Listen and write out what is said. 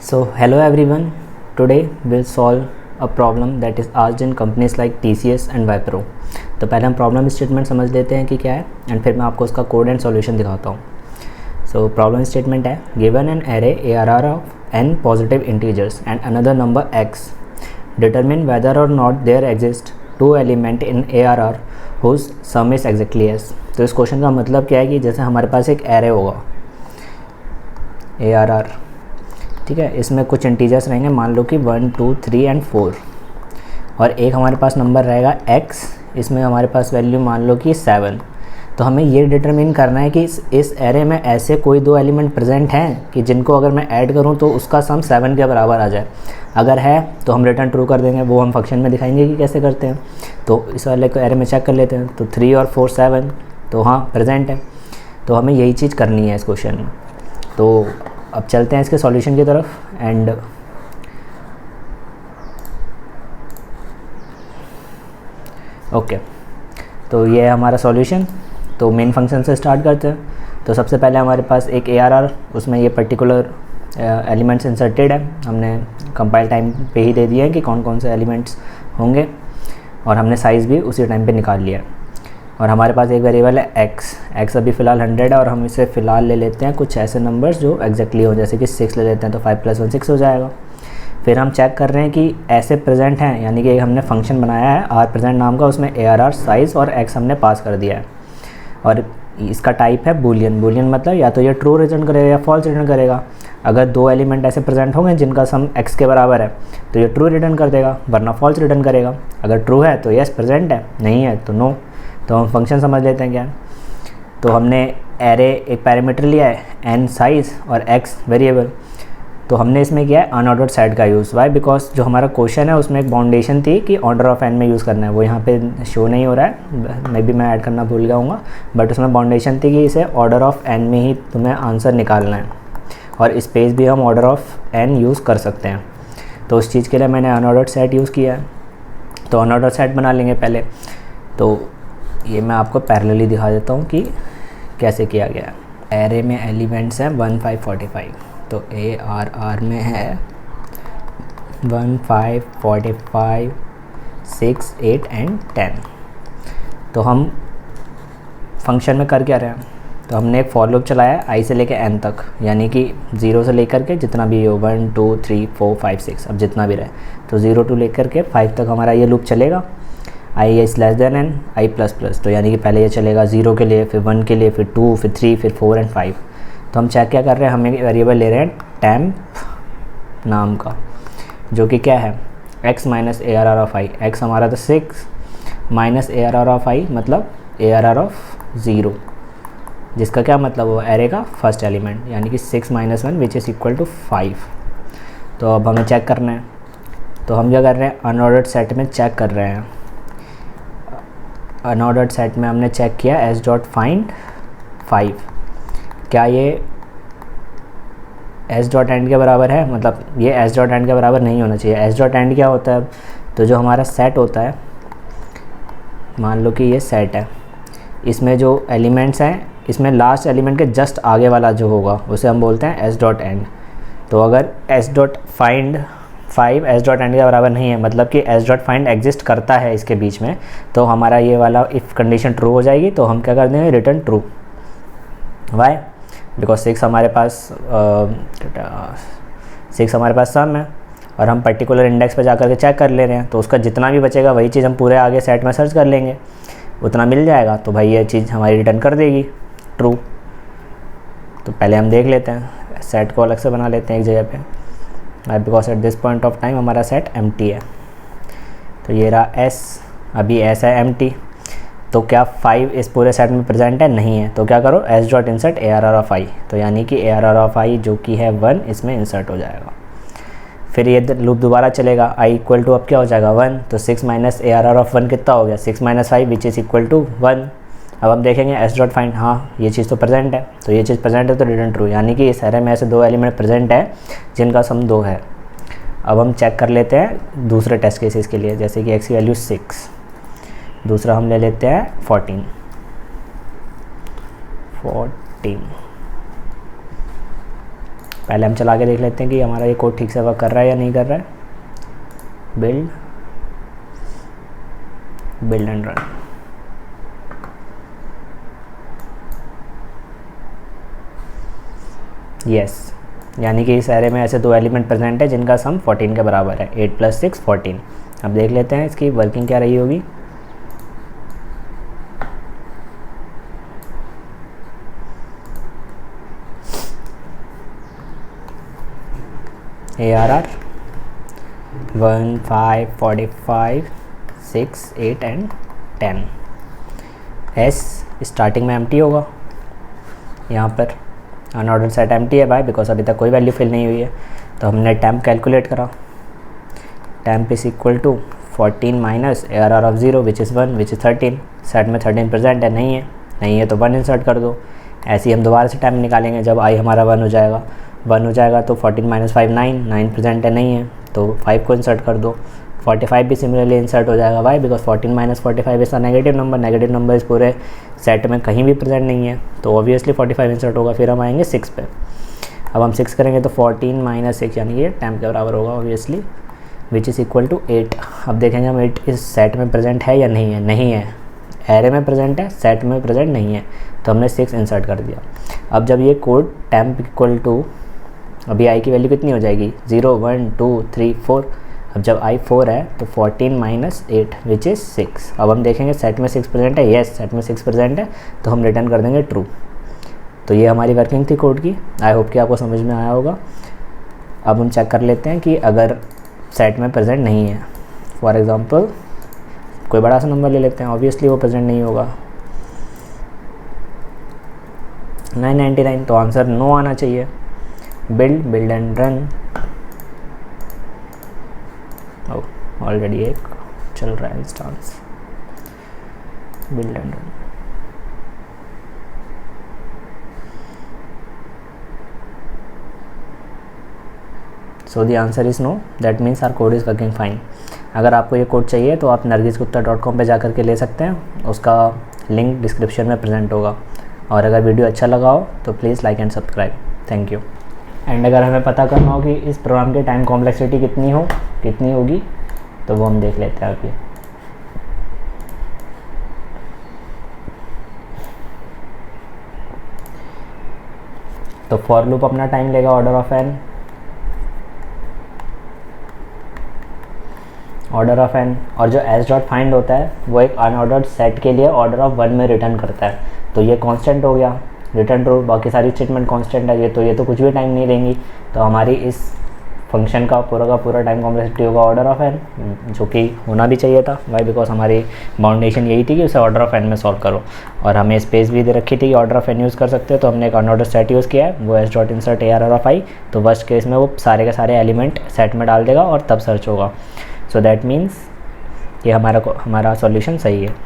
So hello everyone, today we'll solve a problem that is asked in companies like TCS and Wipro. तो पहले हम problem statement समझ लेते हैं कि क्या है एंड फिर मैं आपको उसका कोड एंड सॉल्यूशन दिखाता हूँ. सो प्रॉब्लम स्टेटमेंट है given an array ARR of n positive integers and another number x, determine whether or not there exist two element in ARR whose sum is exactly S. तो इस question का मतलब क्या है कि जैसे हमारे पास एक एरे होगा ARR, ठीक है, इसमें कुछ इंटीजर्स रहेंगे, मान लो कि 1, 2, 3 एंड 4, और एक हमारे पास नंबर रहेगा x, इसमें हमारे पास वैल्यू मान लो कि 7. तो हमें ये डिटरमिन करना है कि इस एरे में ऐसे कोई दो एलिमेंट प्रेजेंट हैं कि जिनको अगर मैं ऐड करूं तो उसका सम 7 के बराबर आ जाए. अगर है तो हम रिटर्न ट्रू कर देंगे, वो हम फंक्शन में दिखाएंगे कि कैसे करते हैं. तो इस वाले को एरे में चेक कर लेते हैं. तो 3 और 4 7, तो हाँ प्रेजेंट है. तो हमें यही चीज़ करनी है इस क्वेश्चन में. तो अब चलते हैं इसके सॉल्यूशन की तरफ. एंड ओके, तो ये है हमारा सॉल्यूशन. तो मेन फंक्शन से स्टार्ट करते हैं. तो सबसे पहले हमारे पास एक ARR, उसमें ये पर्टिकुलर एलिमेंट्स इंसर्टेड है. हमने कंपाइल टाइम पे ही दे दिया है कि कौन कौन से एलिमेंट्स होंगे, और हमने साइज़ भी उसी टाइम पे निकाल लिया है. और हमारे पास एक वेरिएबल है x अभी फ़िलहाल 100 है, और हम इसे फ़िलहाल ले लेते हैं कुछ ऐसे नंबर्स जो एग्जैक्टली हो, जैसे कि 6 ले लेते हैं, तो 5 + 1 6 हो जाएगा. फिर हम चेक कर रहे हैं कि ऐसे प्रेजेंट हैं, यानी कि हमने फंक्शन बनाया है r प्रेजेंट नाम का, उसमें ARR साइज़ और x हमने पास कर दिया है. और इसका टाइप है बूलियन. बूलियन मतलब या तो ये ट्रू रिटर्न करेगा या फॉल्स रिटर्न करेगा. अगर दो एलिमेंट ऐसे प्रेजेंट होंगे जिनका सम x के बराबर है तो ये ट्रू रिटर्न कर देगा, वरना फॉल्स रिटर्न करेगा. अगर ट्रू है तो यस प्रेजेंट है, नहीं है तो नो. तो हम फंक्शन समझ लेते हैं क्या. तो हमने एरे एक पैरामीटर लिया है n साइज़ और x वेरिएबल. तो हमने इसमें किया है अनऑर्डर्ड सेट का यूज़. वाई? बिकॉज जो हमारा क्वेश्चन है उसमें एक बाउंडेशन थी कि ऑर्डर ऑफ n में यूज़ करना है. वो यहाँ पे शो नहीं हो रहा है, मे बी मैं ऐड करना भूल गया हूँ, बट उसमें बाउंडेशन थी कि इसे ऑर्डर ऑफ n में ही तुम्हें आंसर निकालना है, और स्पेस भी हम ऑर्डर ऑफ n यूज़ कर सकते हैं. तो उस चीज़ के लिए मैंने अनऑर्डर्ड सेट यूज़ किया है. तो अनऑर्डर्ड सेट बना लेंगे पहले. तो ये मैं आपको पैरेलली दिखा देता हूँ कि कैसे किया गया है. एरे में एलिमेंट्स हैं 1, 5, 45. तो ARR में है 1, 5, 45, 6, 8 एंड 10. तो हम फंक्शन में कर क्या रहे हैं, तो हमने एक फॉर लूप चलाया है i से लेकर n तक, यानी कि 0 से लेकर के जितना भी हो, 1, 2, 3, 4, 5, 6, अब जितना भी रहे. तो 0 to लेकर के 5 तक हमारा ये लूप चलेगा. i is less than n, i plus plus. तो यानी कि पहले ये चलेगा 0 के लिए, फिर 1 के लिए, फिर 2, फिर 3, फिर 4 एंड 5. तो हम चेक क्या कर रहे हैं, हम एक वेरिएबल ले रहे हैं temp नाम का, जो कि क्या है x minus ARR of i. x हमारा था 6 माइनस ARR ऑफ i मतलब ARR ऑफ 0, जिसका क्या मतलब हो, एरे का फर्स्ट एलिमेंट, यानी कि 6 - 1 विच इज़ इक्वल टू 5. तो अब हमें चेक करना है. तो हम क्या कर रहे हैं, अनऑर्डर्ड सेट में चेक कर रहे हैं. अनऑर्डर्ड सेट में हमने चेक किया s.find 5. क्या ये s.end के बराबर है, मतलब ये s.end के बराबर नहीं होना चाहिए. s.end क्या होता है, तो जो हमारा सेट होता है, मान लो कि ये सेट है, इसमें जो एलिमेंट्स हैं, इसमें लास्ट एलिमेंट के जस्ट आगे वाला जो होगा उसे हम बोलते हैं s.end. तो अगर s.find 5 s.end के बराबर नहीं है, मतलब कि s.find एग्जिस्ट करता है इसके बीच में, तो हमारा ये वाला इफ़ कंडीशन ट्रू हो जाएगी. तो हम क्या कर देंगे, रिटर्न ट्रू. वाई? बिकॉज 6 हमारे पास सम है, और हम पर्टिकुलर इंडेक्स पे जाकर के चेक कर ले रहे हैं. तो उसका जितना भी बचेगा वही चीज़ हम पूरे आगे सेट में सर्च कर लेंगे, उतना मिल जाएगा. तो भाई ये चीज़ हमारी रिटर्न कर देगी ट्रू. तो पहले हम देख लेते हैं, सेट को अलग से बना लेते हैं एक जगह पे, because at this point of time हमारा सेट एम्प्टी है. तो ये रहा s, अभी s है एम्प्टी. तो क्या 5 इस पूरे सेट में प्रेजेंट है, नहीं है. तो क्या करो, s.insert ARR ऑफ i. तो यानी कि ARR ऑफ i जो कि है 1, इसमें इंसर्ट हो जाएगा. फिर ये लूप दोबारा चलेगा, i इक्वल टू अब क्या हो जाएगा 1. तो 6 माइनस ARR ऑफ 1 कितना हो गया, 6 - 5 विच इज़ इक्वल टू 1. अब हम देखेंगे s.find, हाँ ये चीज़ तो प्रेजेंट है. तो ये चीज़ प्रेजेंट है तो रिटर्न ट्रू, यानी कि इस एरे में ऐसे दो एलिमेंट प्रेजेंट है जिनका सम 2 है. अब हम चेक कर लेते हैं दूसरे टेस्ट केसेस के लिए, जैसे कि x की वैल्यू 6, दूसरा हम ले लेते हैं 14. पहले हम चला के देख लेते हैं कि हमारा ये कोड ठीक से वर्क कर रहा है या नहीं कर रहा है। Build and run. यस, यानी कि इस एरे में ऐसे 2 एलिमेंट प्रेजेंट है जिनका सम 14 के बराबर है। 8 + 6 14। अब देख लेते हैं इसकी वर्किंग क्या रही होगी। ARR 1 5 45 6 8 and 10। S स्टार्टिंग में एम्प्टी होगा, यहाँ पर अनऑर्डर्ड सेट एम्प्टी है भाई, बिकॉज अभी तक कोई वैल्यू फिल नहीं हुई है। तो हमने टेम्प कैलकुलेट करा। Temp is equal to 14 minus ARR of 0 which is 1 which is 13। Set में 13 प्रेजेंट है, नहीं है तो 1 इंसर्ट कर दो। ऐसे ही हम दोबारा से टेम्प निकालेंगे जब आई हमारा 1 हो जाएगा। 1 हो जाएगा तो 14 माइनस 5 9 प्रेजेंट है, नहीं है तो 5 को इंसर्ट कर दो। 45 भी सिमिलरली इंसर्ट हो जाएगा। वाई? बिकॉज 14 माइनस 45 इस नेगेटिव नंबर इस पूरे सेट में कहीं भी प्रेजेंट नहीं है, तो ऑब्वियसली 45 इंसर्ट होगा। फिर हम आएंगे 6 पे। अब हम 6 करेंगे तो 14 माइनस 6 यानी ये टेम्प के बराबर होगा obviously, which is equal to 8। अब देखेंगे हम 8 इस सेट में प्रेजेंट है या नहीं है। नहीं है, एरे में प्रेजेंट है, सेट में प्रेजेंट नहीं है, तो हमने 6 इंसर्ट कर दिया। अब जब ये कोड टेम्प इक्वल टू, अभी आई की वैल्यू कितनी हो जाएगी 0 1 2 3 4। अब जब आई 4 है तो 14 माइनस 8 विच इज़ 6। अब हम देखेंगे सेट में 6 प्रेजेंट है। येस, सेट में 6 प्रेजेंट है, तो हम रिटर्न कर देंगे ट्रू। तो ये हमारी वर्किंग थी कोड की। आई होप कि आपको समझ में आया होगा। अब हम चेक कर लेते हैं कि अगर सेट में प्रेजेंट नहीं है, फॉर एग्ज़ाम्पल कोई बड़ा सा नंबर ले लेते हैं, ऑब्वियसली वो प्रेजेंट नहीं होगा। 999, तो आंसर नो आना चाहिए। Build and run. ऑलरेडी एक चल रहा है instance. Build and run. So the answer is no, that means our code is working fine. अगर आपको ये कोड चाहिए तो आप nargisgupta.com पे जा कर के ले सकते हैं, उसका लिंक डिस्क्रिप्शन में प्रेजेंट होगा। और अगर वीडियो अच्छा लगा हो तो please like and subscribe. Thank you. And अगर हमें पता करना हो कि इस प्रोग्राम की टाइम कॉम्प्लेक्सिटी कितनी होगी, तो वो हम देख लेते हैं अभी। तो फॉर लूप अपना टाइम लेगा ऑर्डर ऑफ एन, और जो एस डॉट फाइंड होता है वो एक अनऑर्डर्ड सेट के लिए ऑर्डर ऑफ 1 में रिटर्न करता है। तो ये कांस्टेंट हो गया, रिटर्न ट्रू। बाकी सारी स्टेटमेंट कांस्टेंट है, ये तो कुछ भी टाइम नहीं लेंगी। तो हमारी इस फंक्शन का पूरा टाइम कॉम्प्लेक्सिटी होगा ऑर्डर ऑफ एन, जो कि होना भी चाहिए था। वाई? बिकॉज हमारी बाउंडेशन यही थी कि उसे ऑर्डर ऑफ एन में सॉल्व करो, और हमें स्पेस भी दे रखी थी कि ऑर्डर ऑफ एन यूज़ कर सकते हो। तो हमने एक अनऑर्डर सेट यूज़ किया है, वो S dot insert ARR of I. तो वर्स्ट केस में वो सारे के सारे एलिमेंट सेट में डाल देगा और तब सर्च होगा। सो दैट मीन्स ये हमारा सॉल्यूशन सही है।